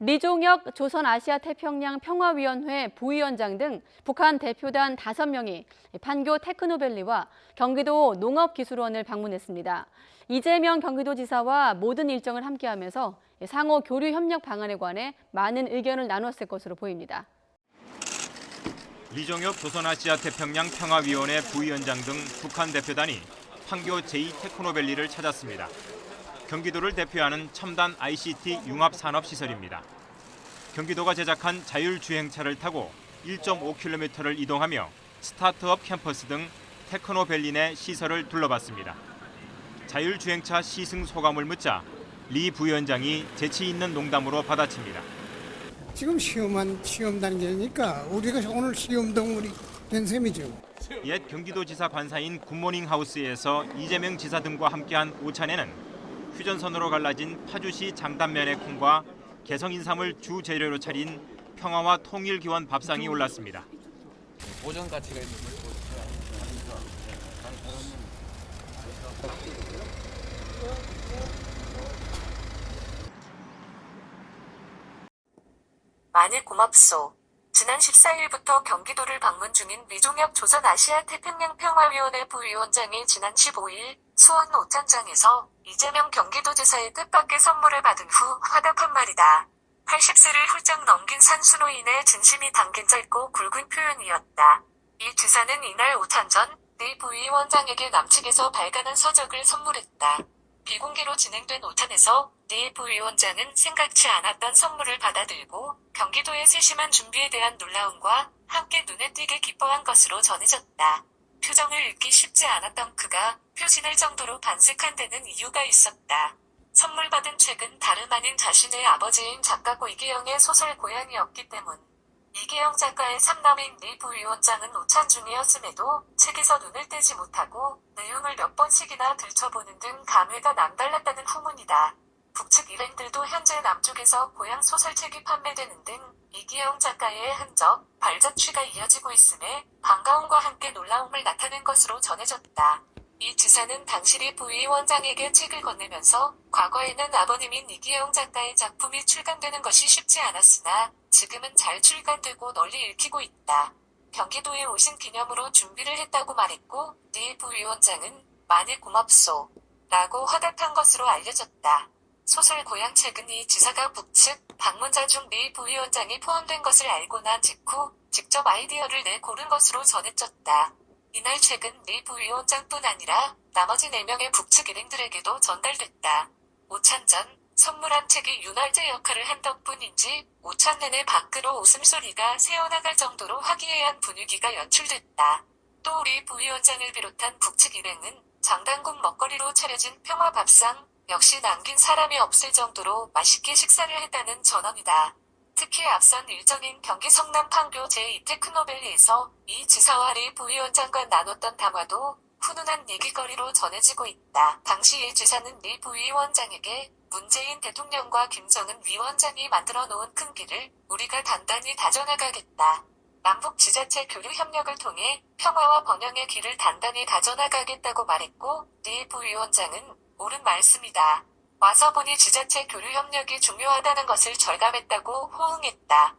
리종혁 조선아시아태평양 평화위원회 부위원장 등 북한 대표단 5명이 판교 테크노밸리와 경기도 농업기술원을 방문했습니다. 이재명 경기도지사와 모든 일정을 함께하면서 상호 교류 협력 방안에 관해 많은 의견을 나눴을 것으로 보입니다. 리종혁 조선아시아태평양 평화위원회 부위원장 등 북한 대표단이 판교 제2테크노밸리를 찾았습니다. 경기도를 대표하는 첨단 ICT 융합산업시설입니다. 경기도가 제작한 자율주행차를 타고 1.5km를 이동하며 스타트업 캠퍼스 등 테크노밸리 내 시설을 둘러봤습니다. 자율주행차 시승 소감을 묻자 리 부위원장이 재치 있는 농담으로 받아칩니다. 지금 시험 단계니까 우리가 오늘 시험 동물이 된 셈이죠. 옛 경기도지사 관사인 굿모닝 하우스에서 이재명 지사 등과 함께한 오찬에는 휴전선으로 갈라진 파주시 장단면의 콩과 개성인삼을 주 재료로 차린 평화와 통일기원 밥상이 올랐습니다. 보존 가치가 있는 많이 고맙소. 지난 14일부터 경기도를 방문 중인 리종혁 조선아시아태평양평화위원회 부위원장이 지난 15일 수원 오찬장에서 이재명 경기도지사의 뜻밖의 선물을 받은 후 화답한 말이다. 80세를 훌쩍 넘긴 산수노인의 진심이 담긴 짧고 굵은 표현이었다. 이 지사는 이날 오찬 전 리 부위원장에게 남측에서 발간한 서적을 선물했다. 비공개로 진행된 오찬에서 리 부위원장은 생각지 않았던 선물을 받아들고 경기도의 세심한 준비에 대한 놀라움과 함께 눈에 띄게 기뻐한 것으로 전해졌다. 표정을 읽기 쉽지 않았던 그가 표신할 정도로 반색한 데는 이유가 있었다. 선물 받은 책은 다름 아닌 자신의 아버지인 작가고 이계영의 소설 고향이었기 때문. 이계영 작가의 삼남인 리 부위원장은 오찬 중이었음에도 책에서 눈을 떼지 못하고 내용을 몇 번씩이나 들춰보는 등 감회가 남달랐다는 후문이다. 북측 일행들도 현재 남쪽에서 고향 소설책이 판매되는 등 이계영 작가의 흔적, 발자취가 이어지고 있음에 반가움과 함께 놀라움을 나타낸 것으로 전해졌다. 이 지사는 당시 리 부위원장에게 책을 건네면서 과거에는 아버님인 이계영 작가의 작품이 출간되는 것이 쉽지 않았으나 지금은 잘 출간되고 널리 읽히고 있다. 경기도에 오신 기념으로 준비를 했다고 말했고 리 부위원장은 많이 고맙소 라고 화답한 것으로 알려졌다. 소설 고향책은 이 지사가 북측 방문자 중 리 부위원장이 포함된 것을 알고 난 직후 직접 아이디어를 내 고른 것으로 전해졌다. 이날 책은 리 부위원장뿐 아니라 나머지 4명의 북측 일행들에게도 전달됐다. 오찬 전 선물한 책이 윤활제 역할을 한 덕분인지 오찬 내내 밖으로 웃음소리가 새어나갈 정도로 화기애애한 분위기가 연출됐다. 또 리 부위원장을 비롯한 북측 일행은 장단국 먹거리로 차려진 평화밥상 역시 남긴 사람이 없을 정도로 맛있게 식사를 했다는 전언이다. 특히 앞선 일정인 경기 성남 판교 제2테크노밸리에서 이 지사와 리 부위원장과 나눴던 담화도 훈훈한 얘기거리로 전해지고 있다. 당시 이 지사는 리 부위원장에게 문재인 대통령과 김정은 위원장이 만들어 놓은 큰 길을 우리가 단단히 다져나가겠다. 남북 지자체 교류 협력을 통해 평화와 번영의 길을 단단히 다져나가겠다고 말했고 리 부위원장은 옳은 말씀이다. 와서 보니 지자체 교류 협력이 중요하다는 것을 절감했다고 호응했다.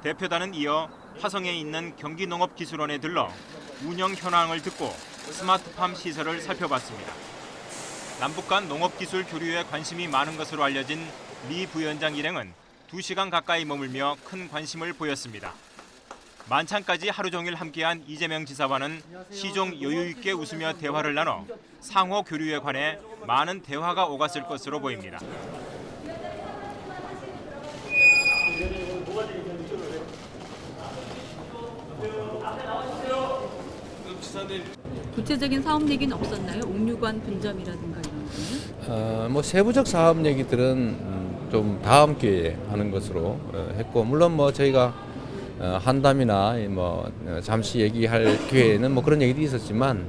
대표단은 이어 화성에 있는 경기농업기술원에 들러 운영 현황을 듣고 스마트팜 시설을 살펴봤습니다. 남북 간 농업기술 교류에 관심이 많은 것으로 알려진 리 부위원장 일행은 2시간 가까이 머물며 큰 관심을 보였습니다. 만찬까지 하루 종일 함께한 이재명 지사와는 시종 여유 있게 웃으며 대화를 나눠 상호 교류에 관해 많은 대화가 오갔을 것으로 보입니다. 구체적인 사업 얘기는 없었나요? 옥류관 분점이라든가 이런 거는? 뭐 세부적 사업 얘기들은 좀 다음 기회에 하는 것으로 했고, 물론 뭐 저희가 한담이나 뭐 잠시 얘기할 기회에는 뭐 그런 얘기도 있었지만,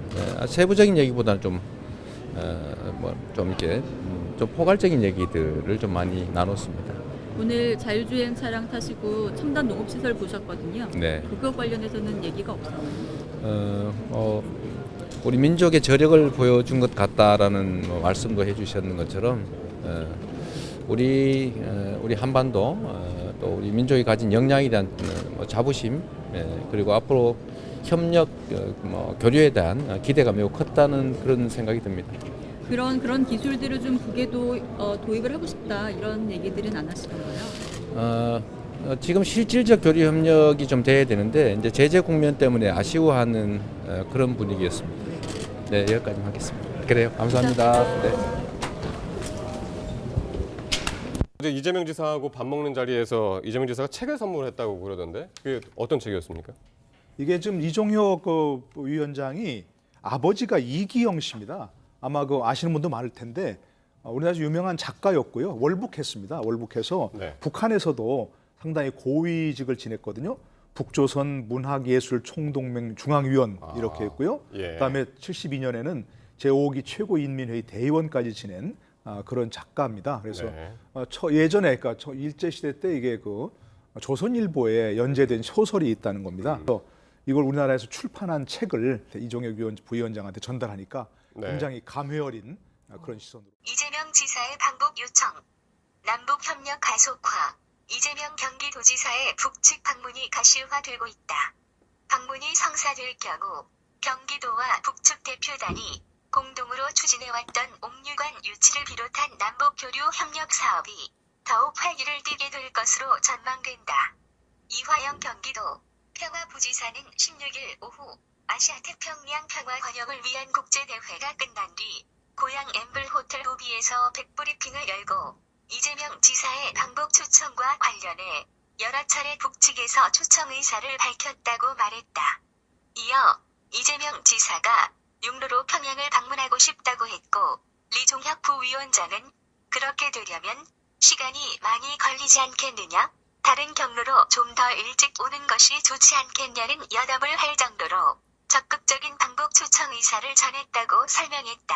세부적인 얘기보다는 좀 이렇게 좀 포괄적인 얘기들을 좀 많이 나눴습니다. 오늘 자율주행 차량 타시고 첨단 농업시설 보셨거든요. 네. 그거 관련해서는 얘기가 없었나요? 우리 민족의 저력을 보여준 것 같다라는 뭐 말씀도 해주셨는 것처럼, 우리 한반도 또 우리 민족이 가진 역량에 대한 자부심, 그리고 앞으로 협력 교류에 대한 기대가 매우 컸다는 그런 생각이 듭니다. 그런 기술들을 좀 국외도 도입을 하고 싶다 이런 얘기들은 안 하시던가요? 지금 실질적 교류 협력이 좀 돼야 되는데 이제 제재 국면 때문에 아쉬워하는 그런 분위기였습니다. 네, 여기까지 하겠습니다. 그래요. 감사합니다. 네. 어제 이재명 지사하고 밥 먹는 자리에서 이재명 지사가 책을 선물했다고 그러던데 그게 어떤 책이었습니까? 이게 지금 이종혁 위원장이 아버지가 이기영 씨입니다. 아마 아시는 분도 많을 텐데 우리나라에서 유명한 작가였고요. 월북했습니다. 월북해서 네. 북한에서도 상당히 고위직을 지냈거든요. 북조선 문학예술총동맹 중앙위원 이렇게 했고요. 예. 그다음에 72년에는 제5기 최고인민회의 대의원까지 지낸 그런 작가입니다. 그래서 네. 예전에 그러니까 일제 시대 때 이게 조선일보에 연재된 소설이 있다는 겁니다. 그래서 이걸 우리나라에서 출판한 책을 이종혁 부위원장한테 전달하니까 네. 굉장히 감회 어린 그런 시선으로. 이재명 지사의 방북 요청. 남북협력 가속화. 이재명 경기도지사의 북측 방문이 가시화되고 있다. 방문이 성사될 경우 경기도와 북측 대표단이 공동으로 추진해왔던 옥류관 유치를 비롯한 남북교류 협력 사업이 더욱 활기를 띠게 될 것으로 전망된다. 이화영 경기도 평화부지사는 16일 오후 아시아태평양 평화 번영을 위한 국제대회가 끝난 뒤 고향 엠블 호텔 로비에서 백브리핑을 열고 이재명 지사의 방북 초청과 관련해 여러 차례 북측에서 초청 의사를 밝혔다고 말했다. 이어 이재명 지사가 육로로 평양을 방문하고 싶다고 했고 리종혁 부위원장은 그렇게 되려면 시간이 많이 걸리지 않겠느냐? 다른 경로로 좀 더 일찍 오는 것이 좋지 않겠냐는 여담을 할 정도로 적극적인 방북 초청 의사를 전했다고 설명했다.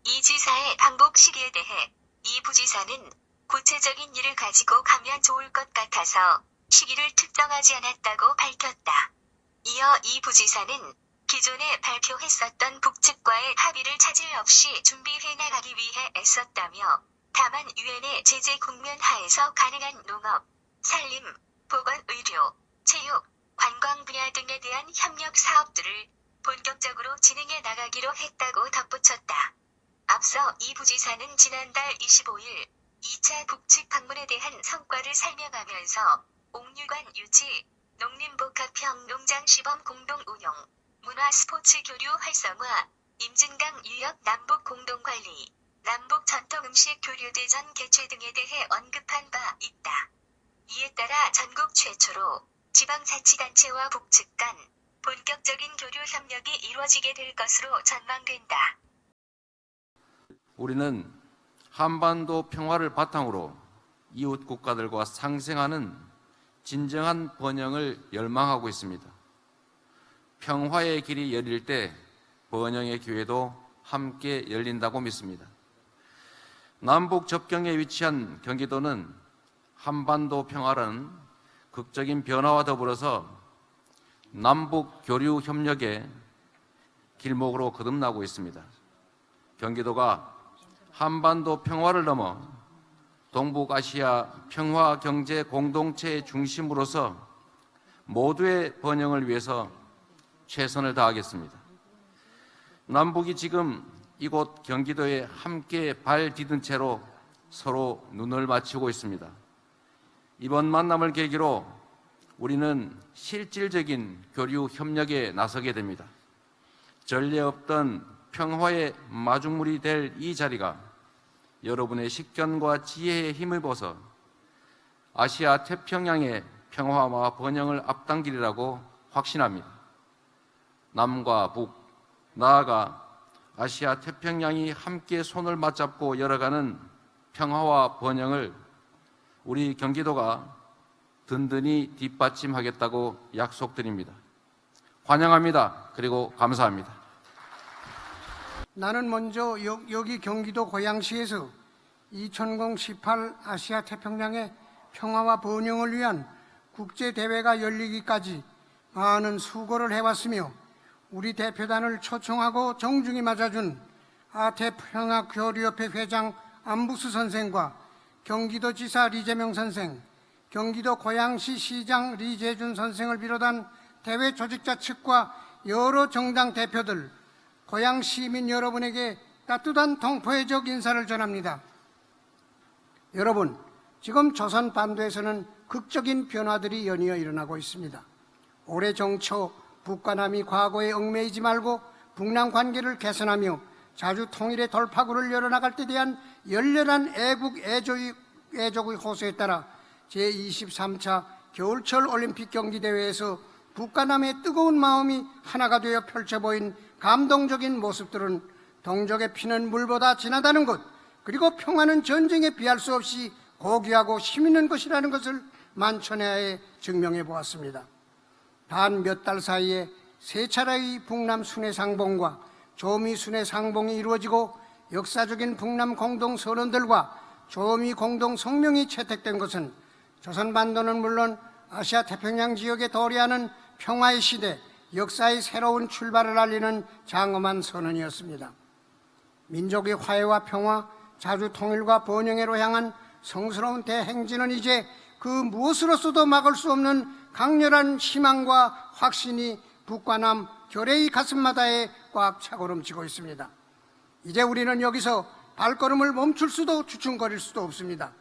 이 지사의 방북 시기에 대해 이 부지사는 구체적인 일을 가지고 가면 좋을 것 같아서 시기를 특정하지 않았다고 밝혔다. 이어 이 부지사는 기존에 발표했었던 북측과의 합의를 차질 없이 준비해 나가기 위해 애썼다며 다만 유엔의 제재 국면 하에서 가능한 농업, 산림, 보건, 의료, 체육, 관광 분야 등에 대한 협력 사업들을 본격적으로 진행해 나가기로 했다고 덧붙였다. 앞서 이 부지사는 지난달 25일 2차 북측 방문에 대한 성과를 설명하면서 옥류관 유치, 농림복합형 농장 시범 공동 운영, 문화 스포츠 교류 활성화, 임진강 유역 남북 공동 관리, 남북 전통 음식 교류 대전 개최 등에 대해 언급한 바 있다. 이에 따라 전국 최초로 지방자치단체와 북측 간 본격적인 교류 협력이 이루어지게 될 것으로 전망된다. 우리는 한반도 평화를 바탕으로 이웃 국가들과 상생하는 진정한 번영을 열망하고 있습니다. 평화의 길이 열릴 때 번영의 기회도 함께 열린다고 믿습니다. 남북 접경에 위치한 경기도는 한반도 평화라는 극적인 변화와 더불어서 남북 교류 협력의 길목으로 거듭나고 있습니다. 경기도가 한반도 평화를 넘어 동북아시아 평화 경제 공동체의 중심으로서 모두의 번영을 위해서 최선을 다하겠습니다. 남북이 지금 이곳 경기도에 함께 발 디딘 채로 서로 눈을 맞추고 있습니다. 이번 만남을 계기로 우리는 실질적인 교류 협력에 나서게 됩니다. 전례 없던 평화의 마중물이 될 이 자리가 여러분의 식견과 지혜에 힘입어서 아시아 태평양의 평화와 번영을 앞당기리라고 확신합니다. 남과 북, 나아가 아시아 태평양이 함께 손을 맞잡고 열어가는 평화와 번영을 우리 경기도가 든든히 뒷받침하겠다고 약속드립니다. 환영합니다. 그리고 감사합니다. 나는 먼저 여기 경기도 고양시에서 2018 아시아 태평양의 평화와 번영을 위한 국제대회가 열리기까지 많은 수고를 해왔으며 우리 대표단을 초청하고 정중히 맞아준 아태평화교류협회 회장 안부수 선생과 경기도지사 리재명 선생, 경기도 고양시 시장 리재준 선생을 비롯한 대회 조직자 측과 여러 정당 대표들, 고양 시민 여러분에게 따뜻한 동포애적 인사를 전합니다. 여러분, 지금 조선 반도에서는 극적인 변화들이 연이어 일어나고 있습니다. 올해 정초 북과 남이 과거에 얽매이지 말고 북남 관계를 개선하며 자주 통일의 돌파구를 열어나갈 때 대한 열렬한 애국 애족의 호소에 따라 제23차 겨울철 올림픽 경기대회에서 북과 남의 뜨거운 마음이 하나가 되어 펼쳐 보인 감동적인 모습들은 동족의 피는 물보다 진하다는 것, 그리고 평화는 전쟁에 비할 수 없이 고귀하고 힘있는 것이라는 것을 만천하에 증명해 보았습니다. 단 몇 달 사이에 세 차례의 북남 순회 상봉과 조미 순회 상봉이 이루어지고 역사적인 북남 공동 선언들과 조미 공동 성명이 채택된 것은 조선반도는 물론 아시아 태평양 지역에 도래하는 평화의 시대, 역사의 새로운 출발을 알리는 장엄한 선언이었습니다. 민족의 화해와 평화, 자주 통일과 번영회로 향한 성스러운 대행진은 이제 그 무엇으로서도 막을 수 없는 강렬한 희망과 확신이 북과 남 결의의 가슴마다에 꽉 차고름치고 있습니다. 이제 우리는 여기서 발걸음을 멈출 수도 주춤거릴 수도 없습니다.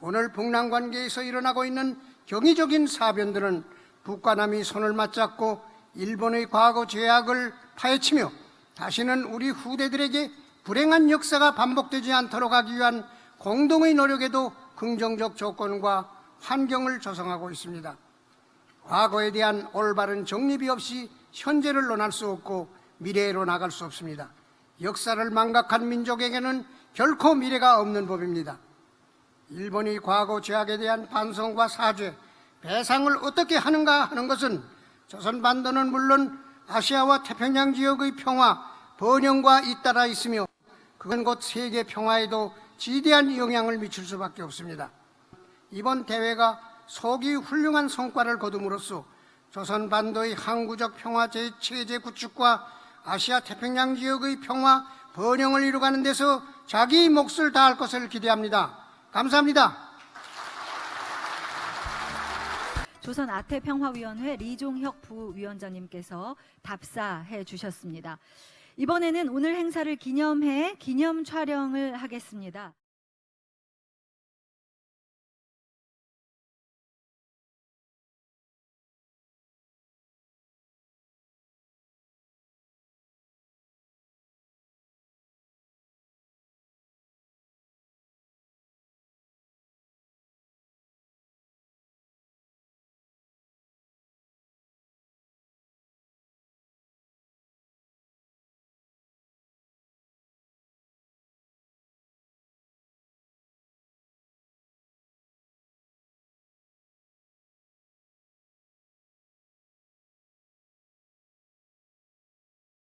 오늘 북남 관계에서 일어나고 있는 경이적인 사변들은 북과 남이 손을 맞잡고 일본의 과거 죄악을 파헤치며 다시는 우리 후대들에게 불행한 역사가 반복되지 않도록 하기 위한 공동의 노력에도 긍정적 조건과 환경을 조성하고 있습니다. 과거에 대한 올바른 정립이 없이 현재를 논할 수 없고 미래로 나갈 수 없습니다. 역사를 망각한 민족에게는 결코 미래가 없는 법입니다. 일본이 과거 죄악에 대한 반성과 사죄, 배상을 어떻게 하는가 하는 것은 조선반도는 물론 아시아와 태평양 지역의 평화, 번영과 잇따라 있으며 그건 곧 세계 평화에도 지대한 영향을 미칠 수밖에 없습니다. 이번 대회가 소기 훌륭한 성과를 거둠으로써 조선반도의 항구적 평화 체제 구축과 아시아 태평양 지역의 평화, 번영을 이루가는 데서 자기 몫을 다할 것을 기대합니다. 감사합니다. 조선 아태평화위원회 리종혁 부위원장님께서 답사해 주셨습니다. 이번에는 오늘 행사를 기념해 기념 촬영을 하겠습니다.